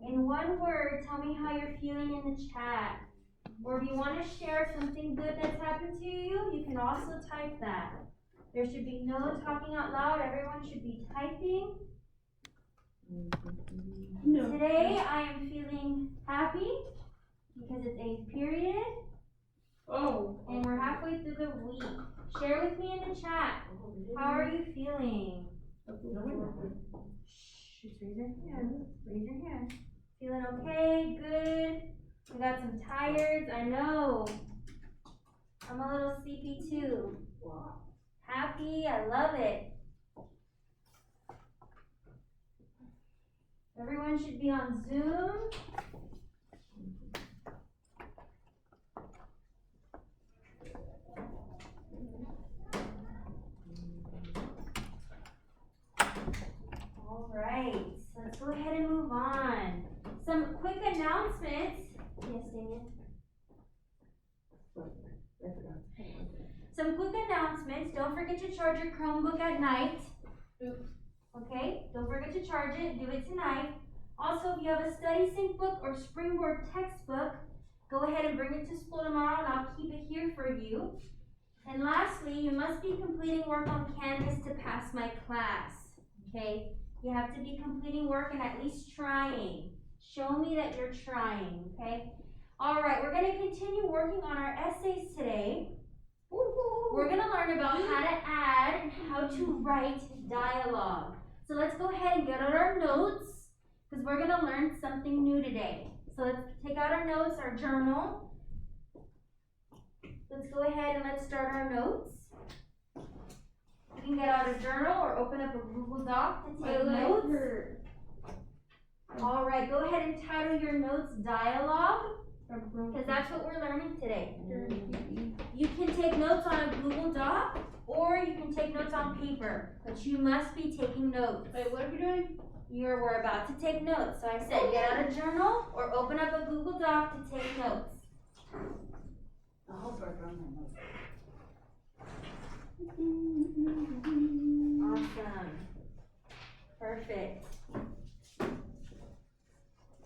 In one word, tell me how you're feeling in the chat. Or if you want to share something good that's happened to you, you can also type that. There should be no talking out loud. Everyone should be typing. No. Today, I am feeling happy because it's 8th period. Oh. And we're halfway through the week. Share with me in the chat. How are you feeling? Shh, just raise your hand. Raise your hand. Feeling okay? Good? We got some tired. I know. I'm a little sleepy too. Happy? I love it. Everyone should be on Zoom. All right, so let's go ahead and move on. Some quick announcements. Yes, Daniel? Some quick announcements. Don't forget to charge your Chromebook at night. Okay? Don't forget to charge it. Do it tonight. Also, if you have a study sync book or Springboard textbook, go ahead and bring it to school tomorrow and I'll keep it here for you. And lastly, you must be completing work on Canvas to pass my class. Okay? You have to be completing work and at least trying. Show me that you're trying, okay? All right, we're going to continue working on our essays today. We're going to learn about how to add and how to write dialogue. So let's go ahead and get out our notes because we're going to learn something new today. So let's take out our notes, our journal. Let's go ahead and let's start our notes. You can get out a journal or open up a Google Doc to take notes. All right, go ahead and title your notes dialogue because that's what we're learning today. You can take notes on a Google Doc or you can take notes on paper, but you must be taking notes. Wait, what are we doing? We're about to take notes. So I said get out a journal or open up a Google Doc to take notes. I hope I brought my notes. Awesome. Perfect.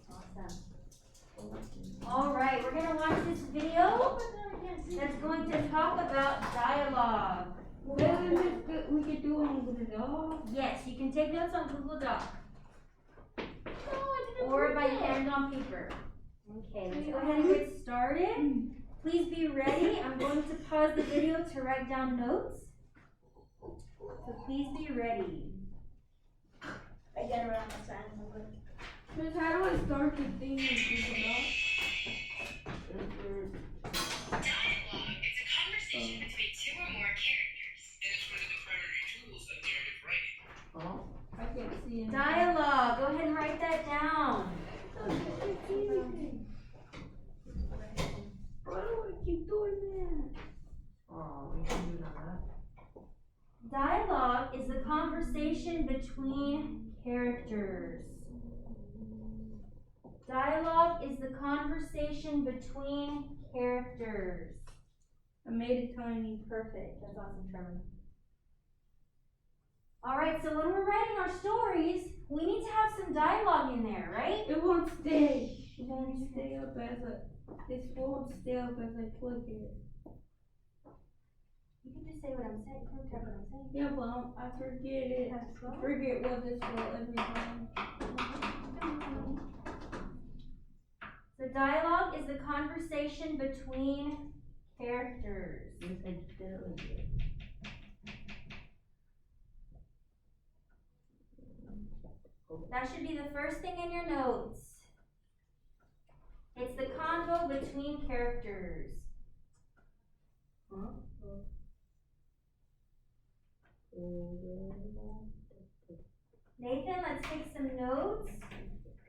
Awesome. All right, we're going to watch this video that's going to talk about dialogue. We can do it on Google Doc? Yes, you can take notes on Google Doc. No, or by hand on paper. Okay, let's go ahead and get started. Please be ready. I'm going to pause the video to write down notes. So please be ready. I get around the sign real quick. Miss, how do I start the thing in Google Docs? Dialogue is a conversation between two or more characters. And it's one of the primary tools of narrative writing. Oh, I can't see it. Dialogue. Go ahead and write that down. Why do I keep doing that? Oh, we can do that. Dialogue is the conversation between characters. Dialogue is the conversation between characters. I made it tiny. Perfect. That's awesome, Trevor. All right, so when we're writing our stories, we need to have some dialogue in there, right? It won't stay. It won't stay up as I plug it. You can just say what I'm saying. You can tell what I'm saying. Yeah, well, I forget it. I forget what this for every time. So dialogue is the conversation between characters. That should be the first thing in your notes. It's the convo between characters. Nathan, let's take some notes.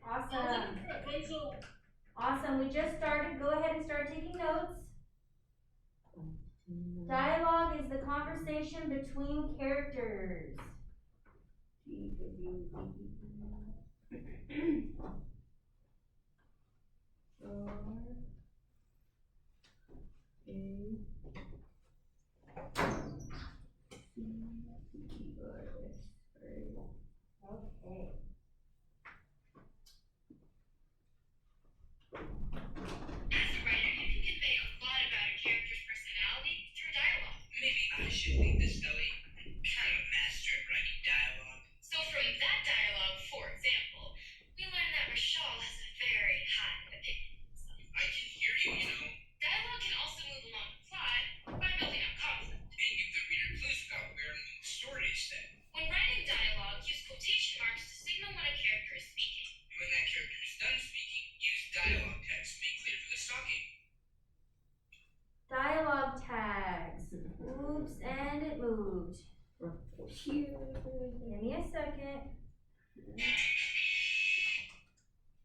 Awesome. Awesome. We just started. Go ahead and start taking notes. Dialogue is the conversation between characters. Okay.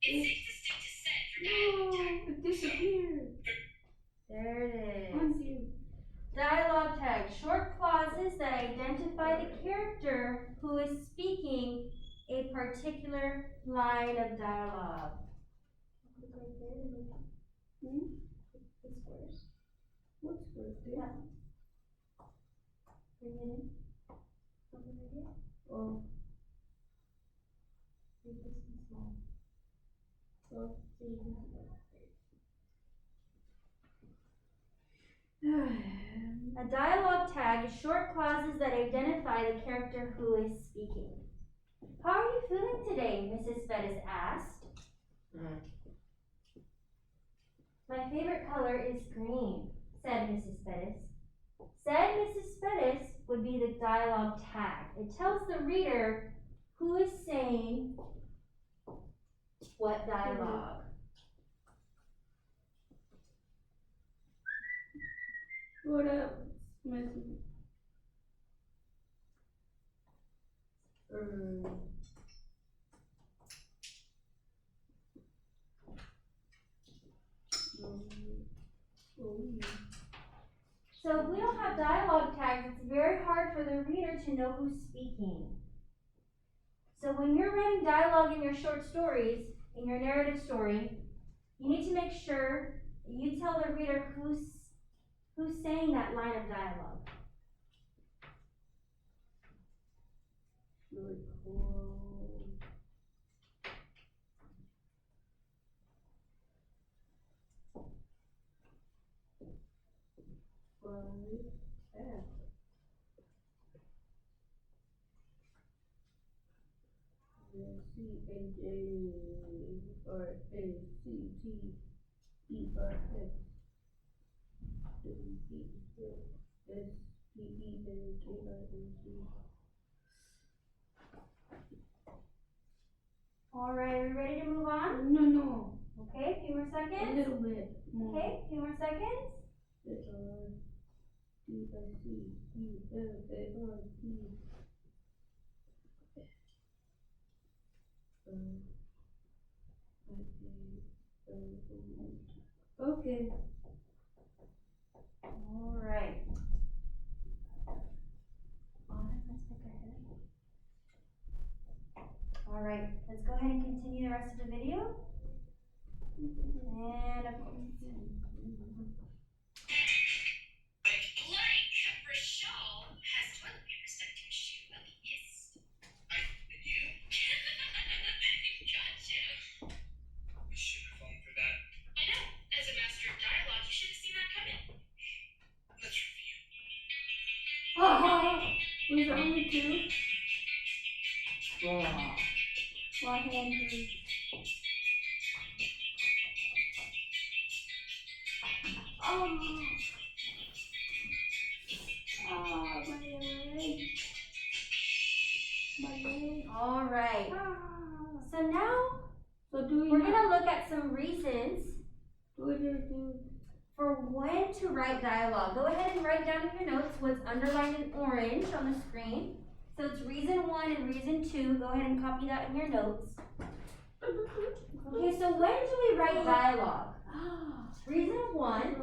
It's safe to stick to set for No, dialogue tag. it disappeared. There it is. Undo. Dialogue tag, short clauses that identify the character who is speaking a particular line of dialogue. Click right there and look. The squares. What squares? There? Bring it in. Open it again. Oh, Make this one small. oh. So you can see it. A dialogue tag is short clauses that identify the character who is speaking. How are you feeling today? Mrs. Bettis asked. My favorite color is green, said Mrs. Bettis. Said Mrs. Bettis would be the dialogue tag. It tells the reader who is saying what dialogue. What else? Missing. So if we don't have dialogue tags, it's very hard for the reader to know who's speaking. So when you're writing dialogue in your short stories, in your narrative story, you need to make sure you tell the reader who's saying that line of dialogue. Really cool. All right, are we ready to move on? No. Okay, a few more A seconds. little bit more. Okay, a few more seconds. Okay. All right. Let's pick our head. All right, let's go ahead and continue the rest of the video. And of course. Like, Rachel has toilet paper stuck to his shoe while he hissed. And you? Gotcha. I shouldn't have fallen for that. I know. As a master of dialogue, you should have seen that coming. Let's review. Was there only two? My hand hurts. My leg. All right. So now So do we we're gonna look at some reasons do for when to write dialogue. Go ahead and write down in your notes what's underlined in orange on the screen. So it's reason 1 and reason 2. Go ahead and copy that in your notes. Okay, so when do we write dialogue? Reason 1,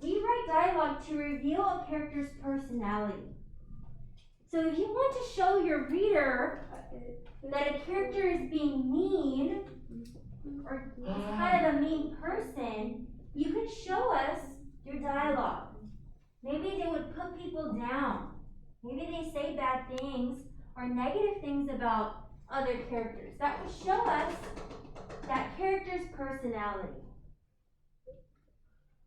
we write dialogue to reveal a character's personality. So if you want to show your reader that a character is being mean or is kind of a mean person, you can show us your dialogue. Maybe they would put people down. Maybe they say bad things or negative things about other characters. That would show us that character's personality.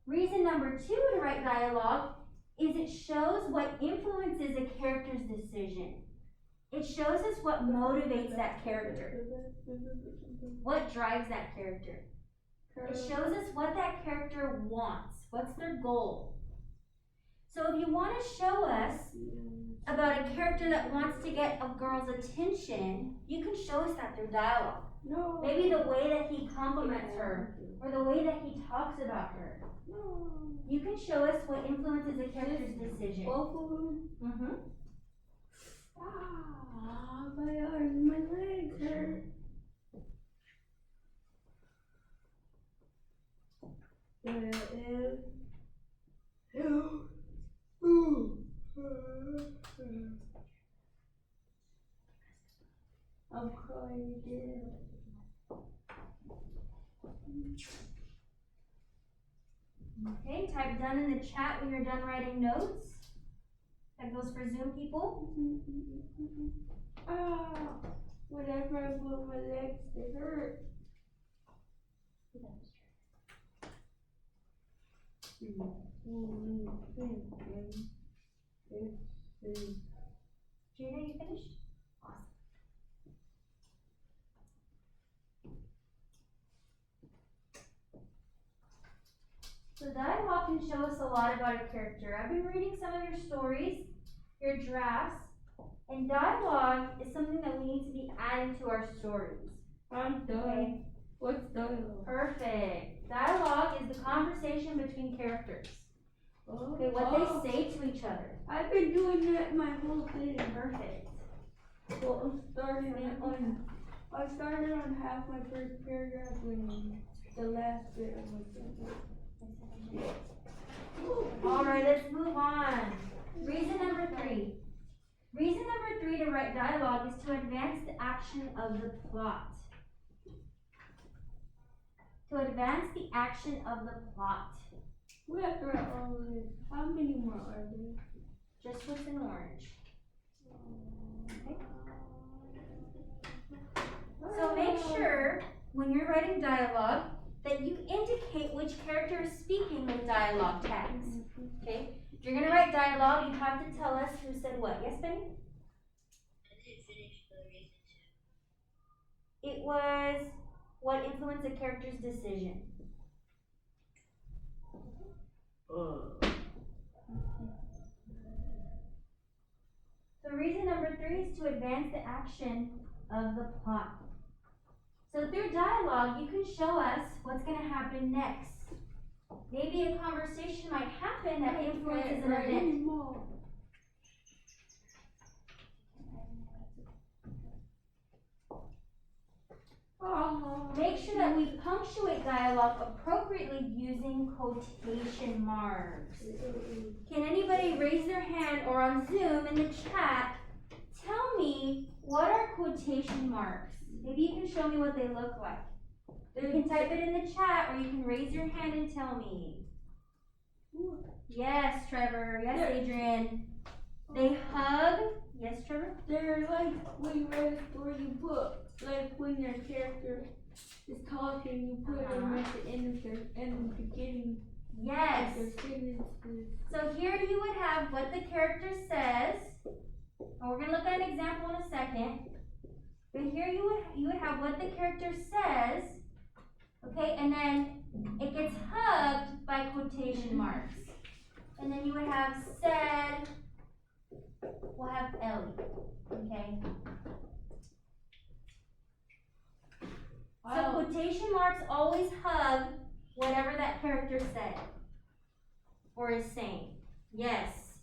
Reason number 2 to write dialogue is it shows what influences a character's decision. It shows us what motivates that character, what drives that character. It shows us what that character wants, what's their goal. So if you want to show us about a character that wants to get a girl's attention, you can show us that through dialogue. No. Maybe the way that he compliments her, or the way that he talks about her. No. You can show us what influences a character's decision. Both of them. Mm-hmm. My arms, my legs. I'm crying again. Okay, type done in the chat when you're done writing notes. That goes for Zoom people. Ah, whenever I move my legs, they hurt. Jada, you finished? Awesome. So dialogue can show us a lot about a character. I've been reading some of your stories, your drafts, and dialogue is something that we need to be adding to our stories. I'm done. Okay? What's dialogue? Perfect. Dialogue is the conversation between characters. Okay, what they say to each other. I've been doing that my whole thing. Perfect. Well, I started on half my first paragraph when the last bit of my sentence. All right, let's move on. Reason number 3. Reason number 3 to write dialogue is to advance the action of the plot. To advance the action of the plot. We have to write all of this. How many more are there? Just what's in orange. Okay. So make sure when you're writing dialogue that you indicate which character is speaking with dialogue tags. Okay? If you're gonna write dialogue, you have to tell us who said what. Yes, Benny? I didn't finish the reason to. It was what influenced a character's decision. So reason number 3 is to advance the action of the plot. So through dialogue, you can show us what's going to happen next. Maybe a conversation might happen that influences an event. Make sure that we punctuate dialogue appropriately using quotation marks. Can anybody raise their hand or on Zoom in the chat tell me what are quotation marks? Maybe you can show me what they look like. You can type it in the chat or you can raise your hand and tell me. Yes, Trevor. Yes, Adrian. They hug. Yes, Trevor? They're like when you read a story, you put, like when your character is talking, you put them at the end of their and the beginning. Yes. Their sentences. So here you would have what the character says. And we're going to look at an example in a second. But here you would have what the character says. Okay, and then it gets hugged by quotation marks. And then you would have said, we'll have Ellie. Okay. So quotation marks always hug whatever that character said or is saying. Yes.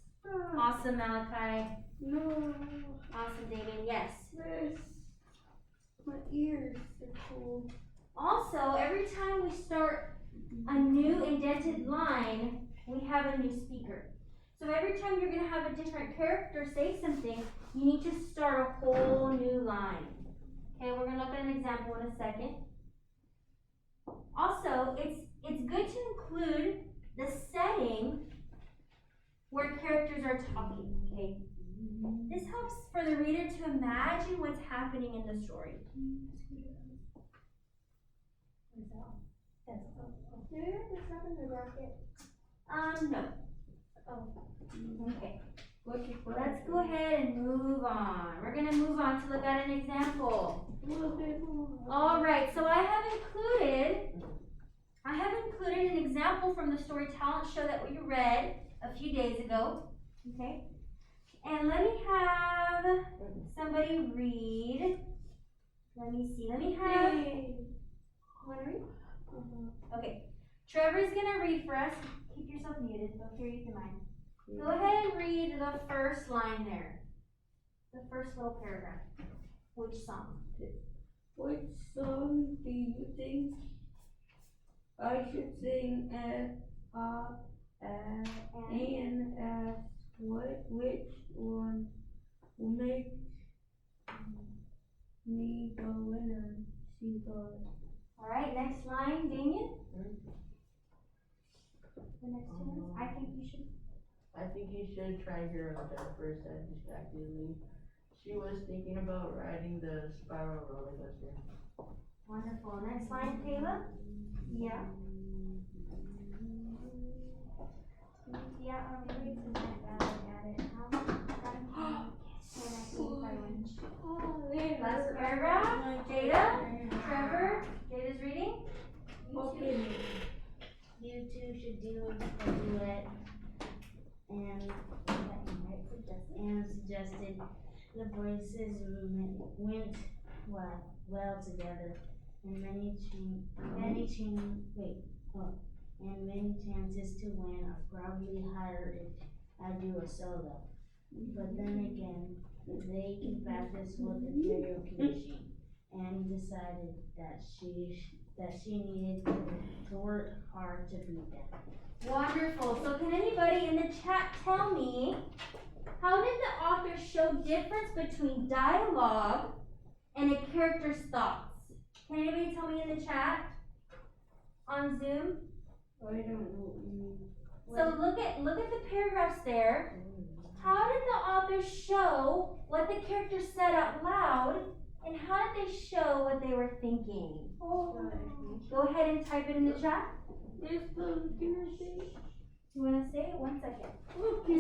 Awesome, Malachi. No. Awesome, Damien. Yes. Yes. My ears are cold. Also, every time we start a new indented line, we have a new speaker. So every time you're going to have a different character say something, you need to start a whole new line. Okay, we're going to look at an example in a second. Also, it's good to include the setting where characters are talking, okay? This helps for the reader to imagine what's happening in the story. Do you have the stuff in the bracket? No. Oh. Okay. Let's go ahead and move on. We're going to move on to look at an example. All right, so I have included an example from the Story Talent show that we read a few days ago. Okay. And let me have somebody read. Let me see. Let me have. You want to read? Okay. Trevor's going to read for us. Keep yourself muted. Don't hear you through mine. Go ahead and read the first line there. The first little paragraph. Which song? Which song do you think I should sing as and ask which one will make me the winner. She thought. Alright, next line, Damien? The next 2 minutes, I think you should. I think you should try hearing what Jennifer said distractedly. She was thinking about riding the spiral roller coaster. Wonderful. Next line, Kayla? Yeah. Yeah, really tonight, at it. Last paragraph, Jada, Trevor, Jada's reading. Okay. You two should do a duet and suggested the voices went well together and many chances to win are probably higher if I do a solo. But then again, they can practice with the karaoke machine and decided that she needed to work hard to beat them. Wonderful. So can anybody in the chat tell me, how did the author show difference between dialogue and a character's thoughts? Can anybody tell me in the chat? On Zoom? I don't know what you mean. So look at the paragraphs there. How did the author show what the characters said out loud, and how did they show what they were thinking? Go ahead and type it in the chat. Can I say? You want to say it? 1 second. Okay.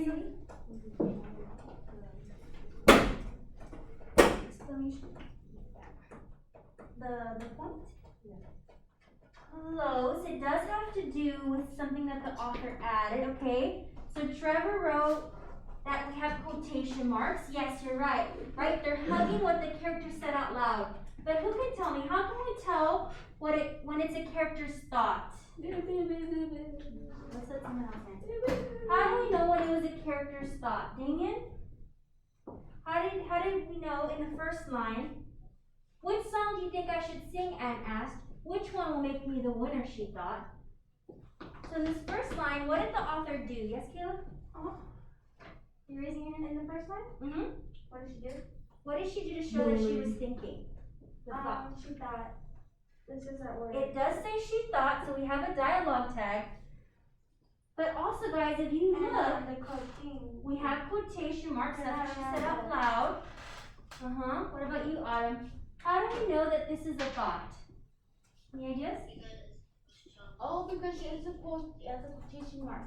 Exclamation. The point? Close. It does have to do with something that the author added, okay? So Trevor wrote that we have quotation marks. Yes, you're right. Right? They're hugging what the character said out loud. But who can tell me, how can we tell when it's a character's thought? What's that someone else answer? How do we know when it was a character's thought? Damien? How did we know in the first line? Which song do you think I should sing? Anne asked. Which one will make me the winner, she thought. So in this first line, what did the author do? Yes, Caleb? You raising your hand in the first line? Mm-hmm. What did she do? What did she do to show that she was thinking? The thought. She thought, this is that word. It does say she thought, so we have a dialogue tag. But also, guys, if you look, the quoting. we have quotation marks. That's what she said out loud. What about you, Autumn? How do we know that this is a thought? Any ideas? Oh, because it's a quotation mark.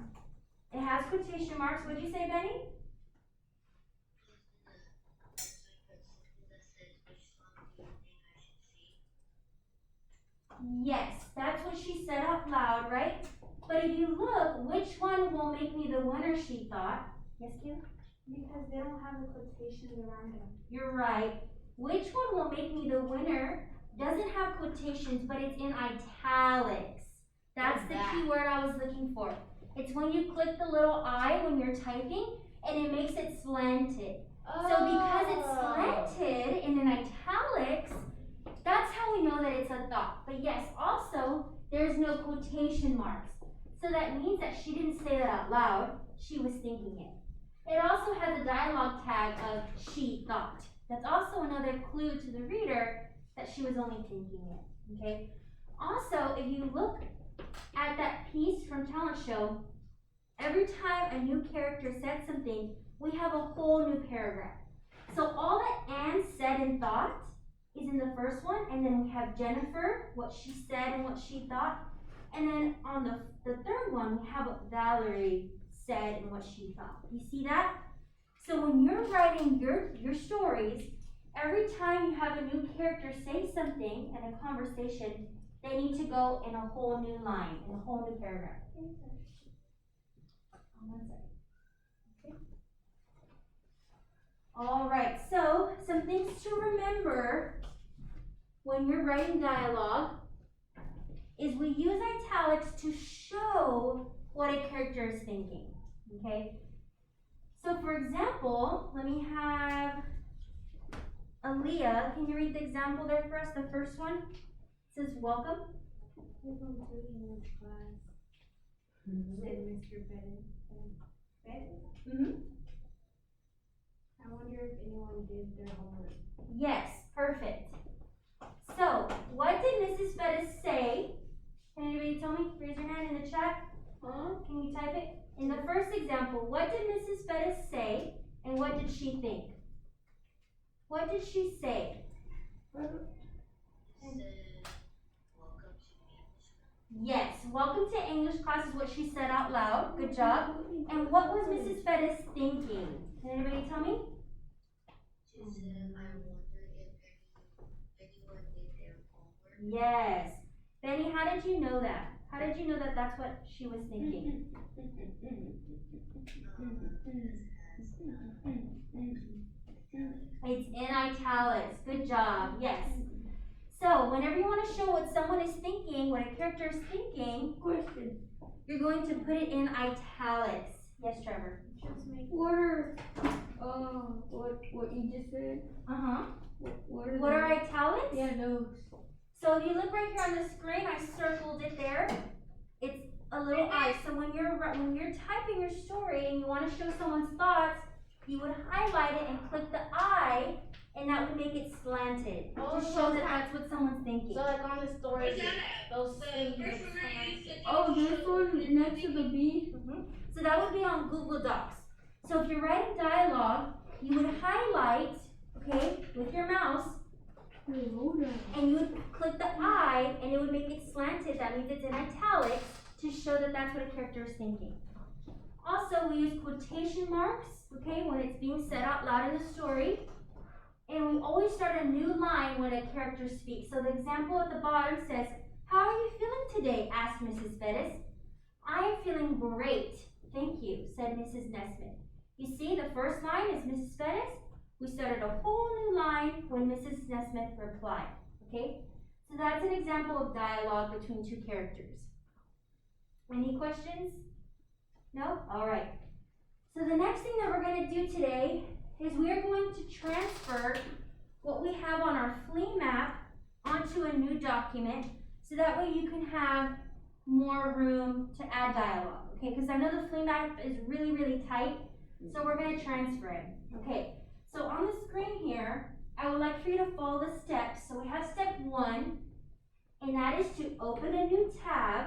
It has quotation marks. What'd you say, Benny? Yes, that's what she said out loud, right? But if you look, which one will make me the winner, she thought. Yes, Kayla? Because they don't have the quotations around them. You're right. Which one will make me the winner doesn't have quotations, but it's in italics. That's the key word I was looking for. It's when you click the little I when you're typing, and it makes it slanted. So because it's slanted and in italics, that's how we know that it's a thought. But yes, also, there's no quotation marks. So that means that she didn't say that out loud, she was thinking it. It also has a dialogue tag of she thought. That's also another clue to the reader that she was only thinking it, okay? Also, if you look at that piece from Talent Show, every time a new character said something, we have a whole new paragraph. So all that Anne said and thought is in the first one, and then we have Jennifer, what she said and what she thought, and then on the third one, we have what Valerie said and what she thought. You see that? So when you're writing your stories, every time you have a new character say something in a conversation, they need to go in a whole new line, in a whole new paragraph. One second. Okay. All right, so some things to remember when you're writing dialogue is we use italics to show what a character is thinking, okay? So for example, let me have Aaliyah. Can you read the example there for us, the first one? It says, welcome. Welcome to English class, said Mr. Perez. I wonder if anyone did their homework. Yes, perfect. So, what did Mrs. Bettis say? Can anybody tell me? Raise your hand in the chat. Can you type it? In the first example, what did Mrs. Bettis say and what did she think? What did she say? Yes, welcome to English class is what she said out loud. Good job. And what was Mrs. Bettis thinking? Can anybody tell me? She said, I wonder if anyone did their homework. Yes. Benny, how did you know that? How did you know that that's what she was thinking? It's in italics. Good job. Yes. So, whenever you want to show what someone is thinking, what a character is thinking, Question. you're going to put it in italics. Yes, Trevor. Just make What you just said? Uh-huh. What What are italics? Yeah, no. So if you look right here on the screen, I circled it there. It's a little I. So when you're typing your story and you want to show someone's thoughts, you would highlight it and click the I, and that would make it slanted to show that that's what someone's thinking. So like on the story, What's that? those The things. first one where you said Oh, this one next to the B. So that would be on Google Docs. So if you're writing dialogue, you would highlight, okay, with your mouse, and you would click the I, and it would make it slanted. That means it's in italics to show that that's what a character is thinking. Also, we use quotation marks, okay, when it's being said out loud in the story. And we always start a new line when a character speaks. So the example at the bottom says, "How are you feeling today?" asked Mrs. Bettis. "I am feeling great, thank you," said Mrs. Nesmith. You see, the first line is Mrs. Bettis. We started a whole new line when Mrs. Nesmith replied, okay? So that's an example of dialogue between two characters. Any questions? No? All right. So the next thing that we're going to do today is we are going to transfer what we have on our flea map onto a new document so that way you can have more room to add dialogue, okay? Because I know the flea map is really, really tight, so we're going to transfer it, okay? So on the screen here, I would like for you to follow the steps. So we have step 1, and that is to open a new tab.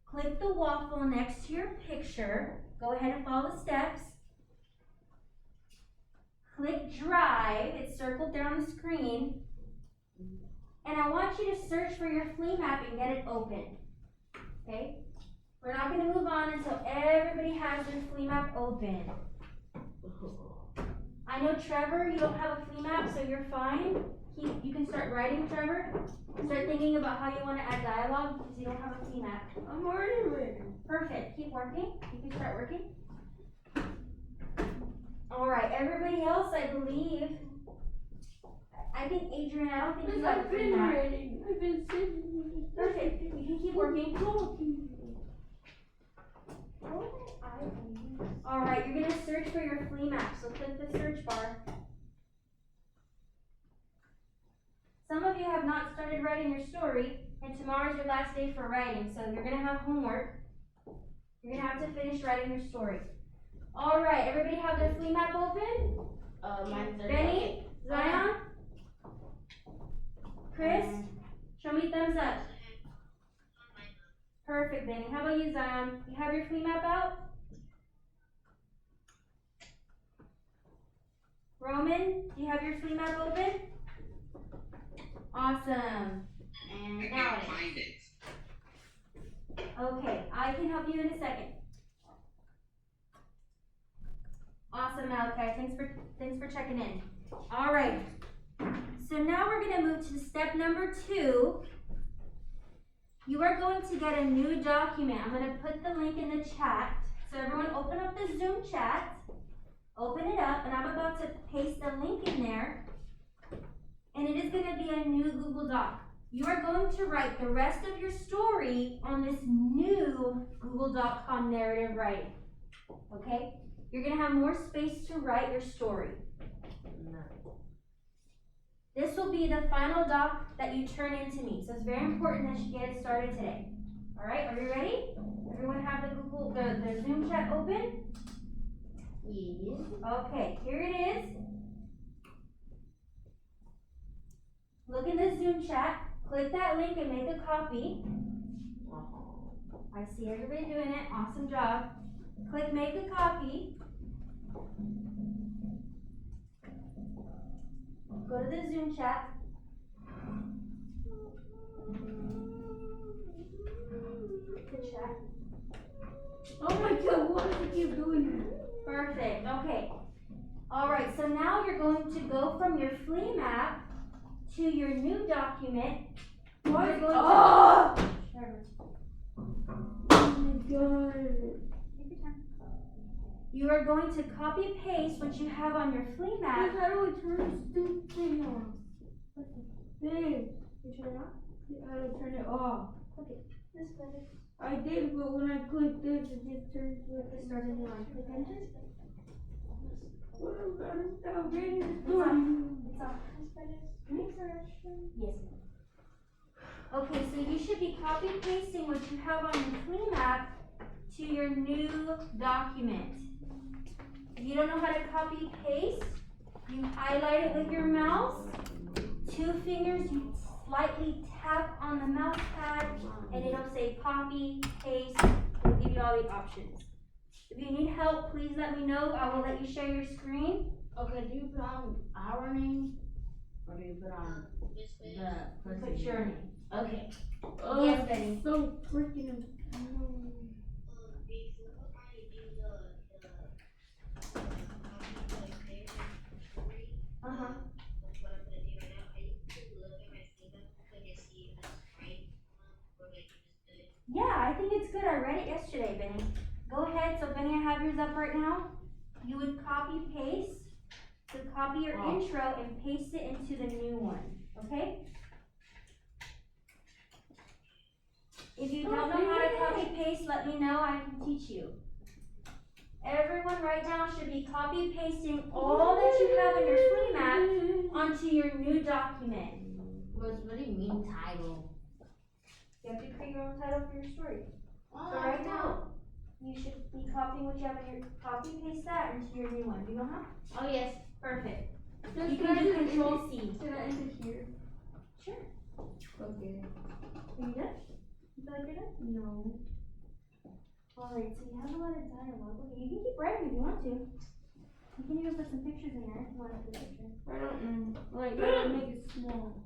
Click the waffle next to your picture. Go ahead and follow the steps. Click Drive. It's circled there on the screen. And I want you to search for your flea map and get it open. Okay? We're not going to move on until everybody has their flea map open. I know, Trevor, you don't have a flea map, so you're fine. You can start writing, Trevor. Start thinking about how you want to add dialogue because you don't have a flea map. I'm already ready. Perfect. Keep working. You can start working. All right. Everybody else, I believe. I think Adrian, I don't think you have a I've flea been map. ready. I've been sitting. Perfect. You can keep working. All right. You're gonna search for your flea map. So click the search bar. Some of you have not started writing your story, and tomorrow's your last day for writing, so you're gonna have homework. You're gonna have to finish writing your story. All right, everybody have their flea map open? Mine's there. Benny, Zion, Chris, show me thumbs up. Perfect, Benny. How about you, Zion? You have your flea map out? Roman, do you have your flea map open? Awesome. And I now can't find it. okay, I can help you in a second. Awesome, Malachi. Thanks for checking in. All right. So now we're gonna move to step number 2. You are going to get a new document. I'm gonna put the link in the chat. So everyone open up the Zoom chat. Open it up, and I'm about to paste the link in there. And it is gonna be a new Google Doc. You are going to write the rest of your story on this new Google.com narrative writing. Okay? You're gonna have more space to write your story. This will be the final doc that you turn into me. So it's very important that you get it started today. All right, are you ready? Everyone have the Zoom chat open? Yes. Okay, here it is. Look in the Zoom chat. Click that link and make a copy. I see everybody doing it. Awesome job. Click make a copy. Go to the Zoom chat. The chat. Oh my god, why does it keep doing that? Perfect. Okay. All right. So now you're going to go from your flea map to your new document. Why? You're going Oh! Trevor, Oh my god. take your time. You are going to copy paste what you have on your flea map. How do I turn this stupid thing on? Babe, You turn it on. how do I turn it off? This button. I did, but when I click this, it just turns It started in line. Click enter. What about it? Stop reading the It's story. on. It's on. Yes, ma'am. Okay, so you should be copy pasting what you have on your flea map to your new document. If you don't know how to copy paste, you highlight it with your mouse. 2 fingers, you slightly tap on the mouse pad, and it'll say copy, paste. It'll give you all the options. If you need help, please let me know. I will let you share your screen. Okay, do you put on our name? Or do you put on Miss Betty. the Put person's your name? name. Okay. Oh, Yes, Betty. so freaking annoying. Before I do the copy paste story, Uh-huh. that's what I'm gonna do right now. I used to look at my feedback book and just see if that's right, or like just good. Yeah, I think it's good. I read it yesterday, Benny. Go ahead. So, Benny, I have yours up right now. You would copy paste. So, copy your intro and paste it into the new one. Okay? If you don't know how to copy paste, let me know. I can teach you. Everyone right now should be copy pasting all that you have in your flea map onto your new document. What do you mean title? You have to create your own title for your story. Oh, So right now, you should be copying what you have in your, copy paste that into your new one. Do you know how? Oh yes. Perfect. Just You can can I do just Control end C. it- Can I end it here? Sure. Okay. Are you done? You feel like you're done? No. Alright, so you have a lot of dialogue. Okay, you can keep writing if you want to. You can even put some pictures in there if you want to put a picture. I don't know. Like, I gotta make it small.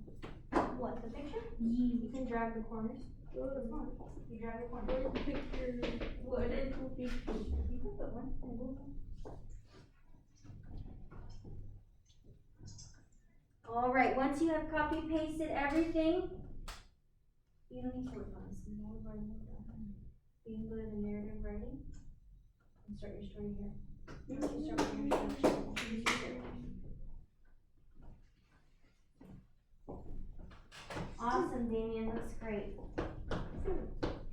What, the picture? You can drag the corners. It's fine. You drag the corners. Where's the picture? What is the picture? You can put one and move one. Alright, once you have copy pasted everything, you don't need to work on this anymore. We've already moved on. You can go to the narrative writing and start your story here. Once you start with your introduction. Awesome, Damien, looks great.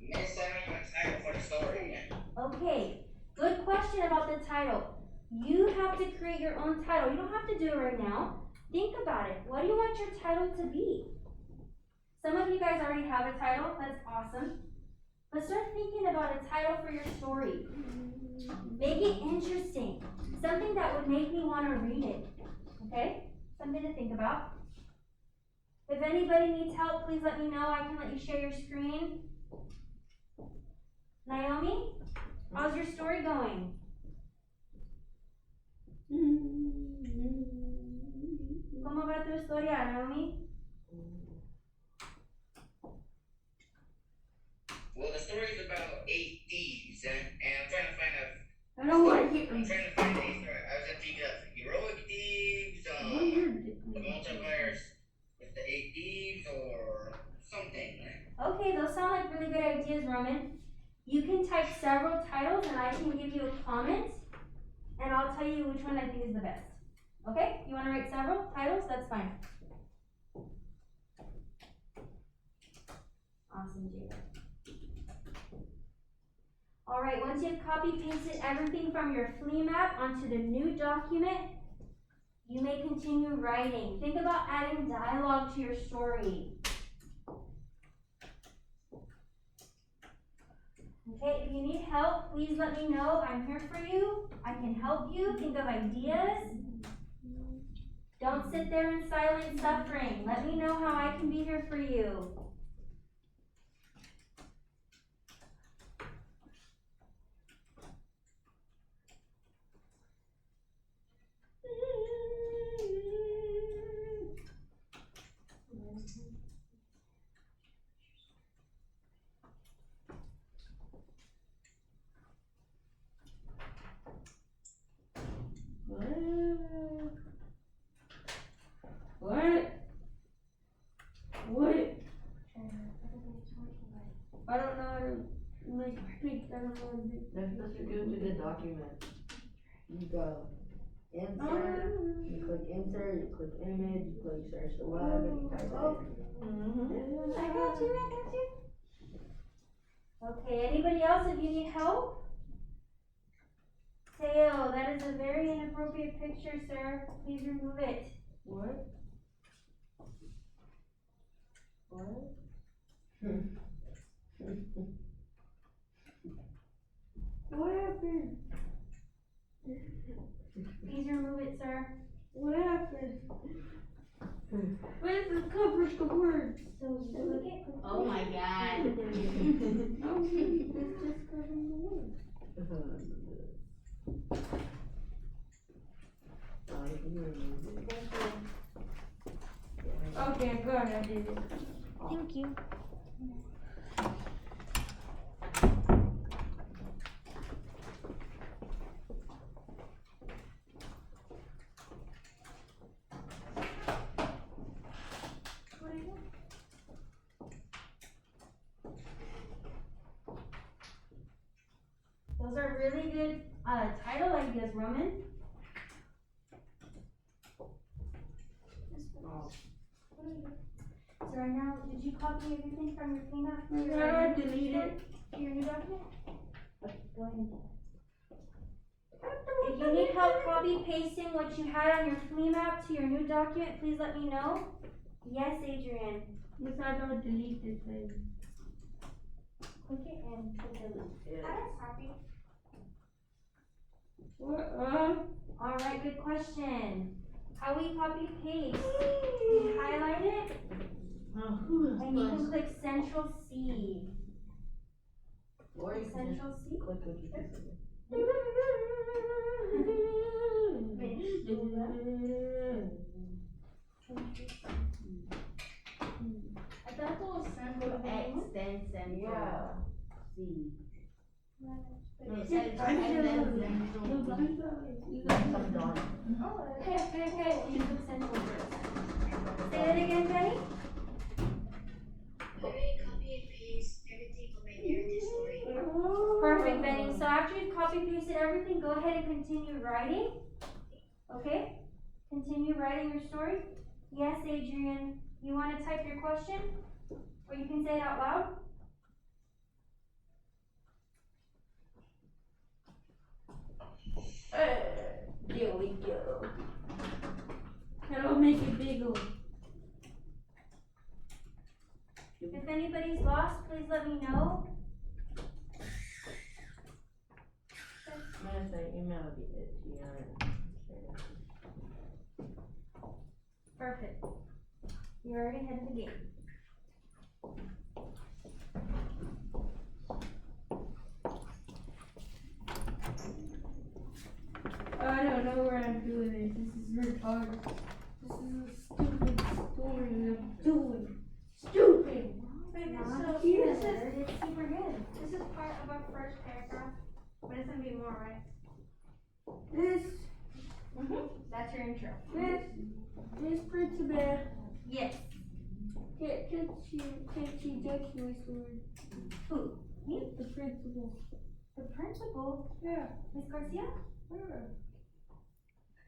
Miss, I don't have a title for the story. Okay, good question about the title. You have to create your own title. You don't have to do it right now. Think about it. What do you want your title to be? Some of you guys already have a title. That's awesome. But start thinking about a title for your story. Make it interesting. Something that would make me want to read it. Okay? Something to think about. If anybody needs help, please let me know. I can let you share your screen. Naomi, how's your story going? ¿Cómo va tu historia, Naomi? Well, the story is about 8 thieves, and I'm trying to find a. I don't want to get I'm trying to find a story. I was thinking of heroic thieves, the multiverse with the 8 thieves, or something. Okay, those sound like really good ideas, Roman. You can type several titles and I can give you a comment and I'll tell you which one I think is the best. Okay? You want to write several titles? That's fine. Awesome, Jada. Alright, once you've copy pasted everything from your flea map onto the new document, you may continue writing. Think about adding dialogue to your story. Okay, if you need help, please let me know. I'm here for you. I can help you. Think of ideas. Don't sit there in silent suffering. Let me know how I can be here for you. What? What? I don't know how to make pick. I don't know how to make. Let's go to the document. You go insert, you click insert, you click image, you click search the web, and you type it in. I got you. Okay, anybody else if you need help? Teo, that is a very inappropriate picture, sir. Please remove it. What? What? What happened? Please remove it, sir. What happened? Where's the cover the words? So look at. Oh my god. No, it's just covering the words. Okay, good. I did it. Thank you. Those are really good title ideas, Roman. So right now, did you copy everything from your cleanup? I deleted it. To your new document? Okay, go ahead and do that. If you need help copy pasting what you had on your flea map to your new document, please let me know. Yes, Adrian. Miss, I don't delete this thing. Click it and click delete. Copy. What? Alright, good question. How we copy paste? You highlight it and you can click Central C. Or you can Central just C. click what you can see. I thought it was Central X, then Central Yeah. C. No, It says X, then Central C. I'm done. Okay, you click Central first. Say that again, Benny. I copy and paste everything from my narrative story. Perfect, Benny. So after you've copy pasted everything, go ahead and continue writing. Okay? Continue writing your story. Yes, Adrian. You want to type your question? Or you can say it out loud? Here we go. How do I make it bigger? If anybody's lost, please let me know. I'm gonna say email it to you. Perfect. You're already ahead of the game. I don't know where I'm doing this. This is retarded. This is a stupid story I'm doing. Stupid! So This is, it's super good. this is part of our first paragraph, but it's gonna be more, right? This That's your intro. principal Yes. can't she judge my story? Who? Me? The principal. The principal? Yeah. Miss Garcia? Yeah.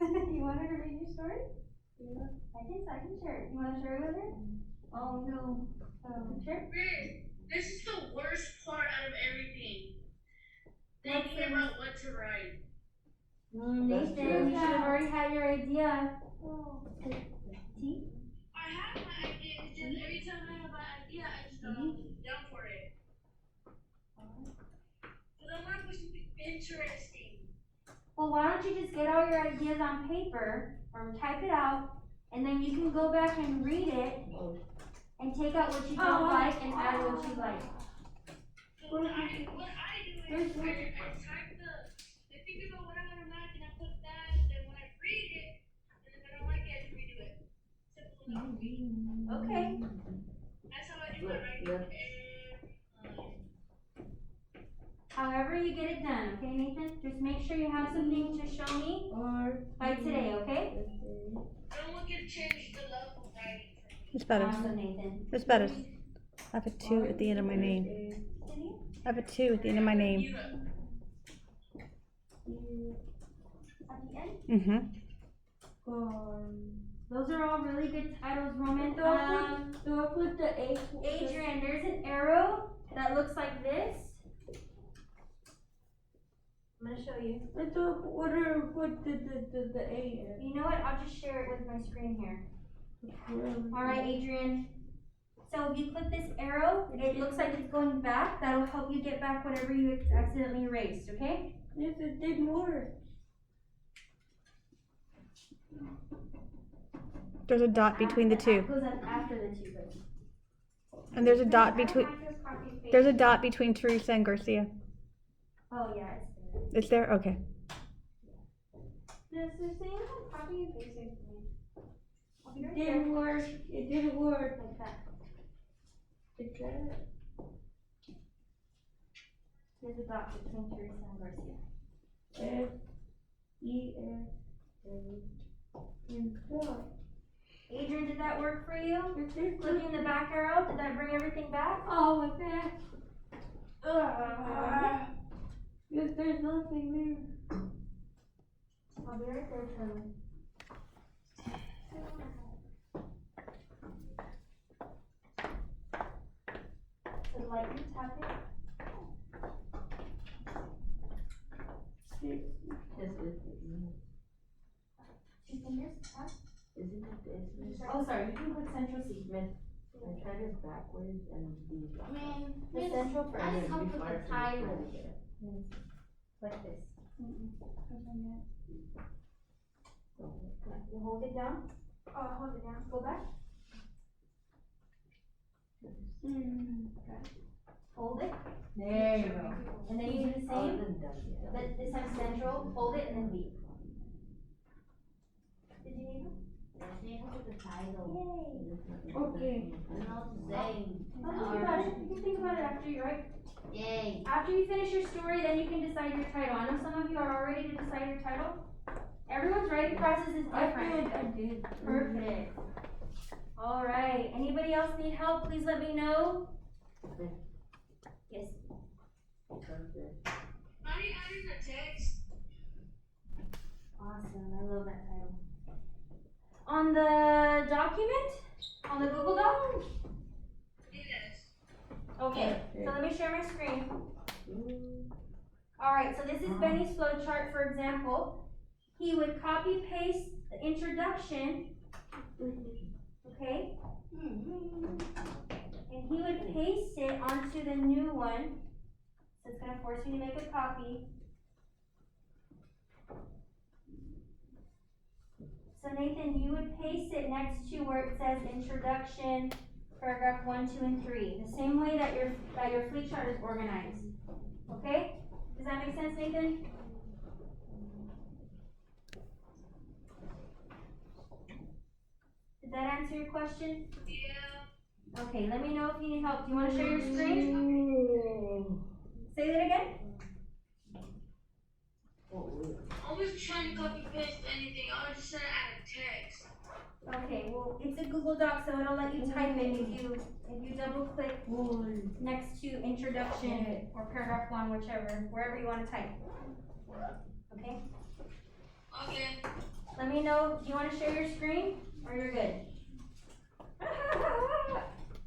You want her to read your story? Yeah. I can share it. You want to share it with her? Oh no. Sure. This is the worst part out of everything. Thinking What's the about what to write. Nathan, you should have already had your idea. T? I have my idea, it's just every time I have an idea, I just don't down for it. Because I want to put something interesting. Well, why don't you just get all your ideas on paper or type it out, and then you can go back and read it and take out what you don't like and add what you like. So what I do is I type I think about what I want to make and I put that, then when I read it, and if I don't like it, I just redo it. Simple enough. Okay. That's how I do it, right? However you get it done, okay, Nathan? Just make sure you have something to show me by today, okay? I don't want you to change the love of writing for me. It's better. Awesome, Nathan. It's better. I have a 2 at the end of my name. I have a 2 at the end of my name. At the end? Mm-hmm. Those are all really good titles, Roman. Do I put the A? Adrian, there's an arrow that looks like this. I'm gonna show you. What do I put the A in? You know what? I'll just share it with my screen here. Alright, Adrian. So if you click this arrow, it looks like it's going back. That'll help you get back whatever you accidentally erased, okay? Yes, it didn't work. There's a dot between the two. That goes up after the two, but. And there's a dot between there's a dot between Teresa and Garcia. Oh yeah, It's there? Okay. Does the same copy and paste it for me? It didn't work. It didn't work. like that. It's that. There's a dot between Teresa and Garcia. S-E-S-A-N. Adrian, did that work for you? Clicking the back arrow, did that bring everything back? Oh, like that. There's nothing there. I'll be right there, Charlie. So lightly tap it. Two fingers, tap. Isn't it this? Oh, sorry, you can click Central C. Smith, I tried it backwards and the The central I need help with before the title. like this. You hold it down. Oh, hold it down. Go back. Hold it. There you go. And then you do the same. But this time central, hold it and then leave. Did you need them? I need help with the title. Yay. Okay. I know what to say. Oh, think about it. You can think about it after you write. Yay. After you finish your story, then you can decide your title. I know some of you are all ready to decide your title. Everyone's writing process is I different. did. Perfect. All right. Anybody else need help? Please let me know. Yes. How do you add in the text? Awesome. I love that title. On the document? On the Google Doc? Yes. Okay. So let me share my screen. All right. So this is Benny's flow chart, for example. He would copy paste the introduction. Okay. And he would paste it onto the new one. So it's gonna force me to make a copy. So Nathan, you would paste it next to where it says introduction, paragraph 1, 2, and 3. The same way that your flea chart is organized. Okay? Does that make sense, Nathan? Did that answer your question? Yeah. Okay, let me know if you need help. Do you want to share your screen? Say that again. I wasn't trying to copy paste anything. I was just trying to add a text. Okay, well, it's a Google Doc, so it'll let you type it if you double click next to introduction or paragraph 1, whichever, wherever you want to type. Okay? Okay. Let me know, do you want to share your screen or you're good?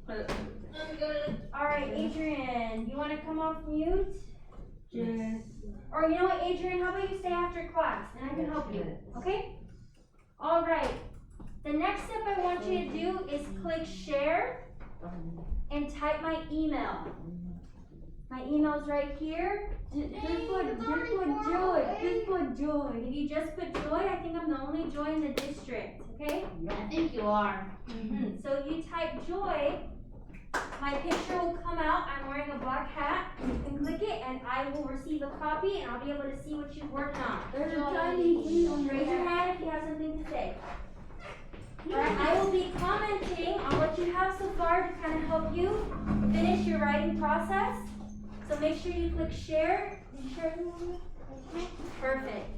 I'm good. Alright, Adrian, you want to come off mute? Yes. Or you know what, Adrian, how about you stay after class and I can help you, okay? Alright, the next step I want you to do is click share and type my email. My email's right here. Just put joy. Just put joy. If you just put Joy, I think I'm the only Joy in the district, okay? I think you are. So if you type Joy, my picture will come out. I'm wearing a black hat. You can click it and I will receive a copy and I'll be able to see what you've worked on. There's a tiny thing on Raise your hand if you have something to say. Alright, I will be commenting on what you have so far to kind of help you finish your writing process. So make sure you click share. Did you share it with me? Perfect.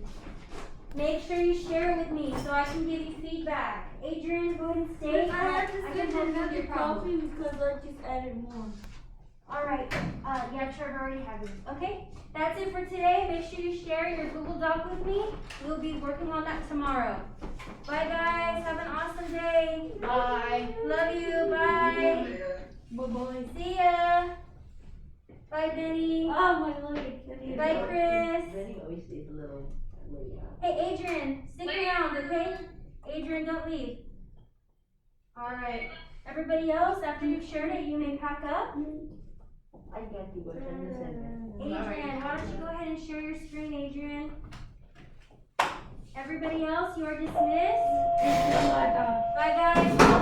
Make sure you share it with me so I can give you feedback. Adrian, go ahead and stay. I have to I skip can help you with another your problem. copy because I just added more. Alright, yeah, Trevor already has it. Okay, that's it for today. Make sure you share your Google Doc with me. We'll be working on that tomorrow. Bye guys, have an awesome day. Bye. Love you, bye. Bye-bye. See ya. Bye Benny. Oh, my leg. Bye Chris. Benny always stays a little late. Hey Adrian, stick around, okay? Adrian, don't leave. Alright, everybody else, after you've shared it, you may pack up. I got you, but I'm the center. Adrian, why don't you go ahead and share your screen, Adrian? Everybody else, you are dismissed. Bye guys.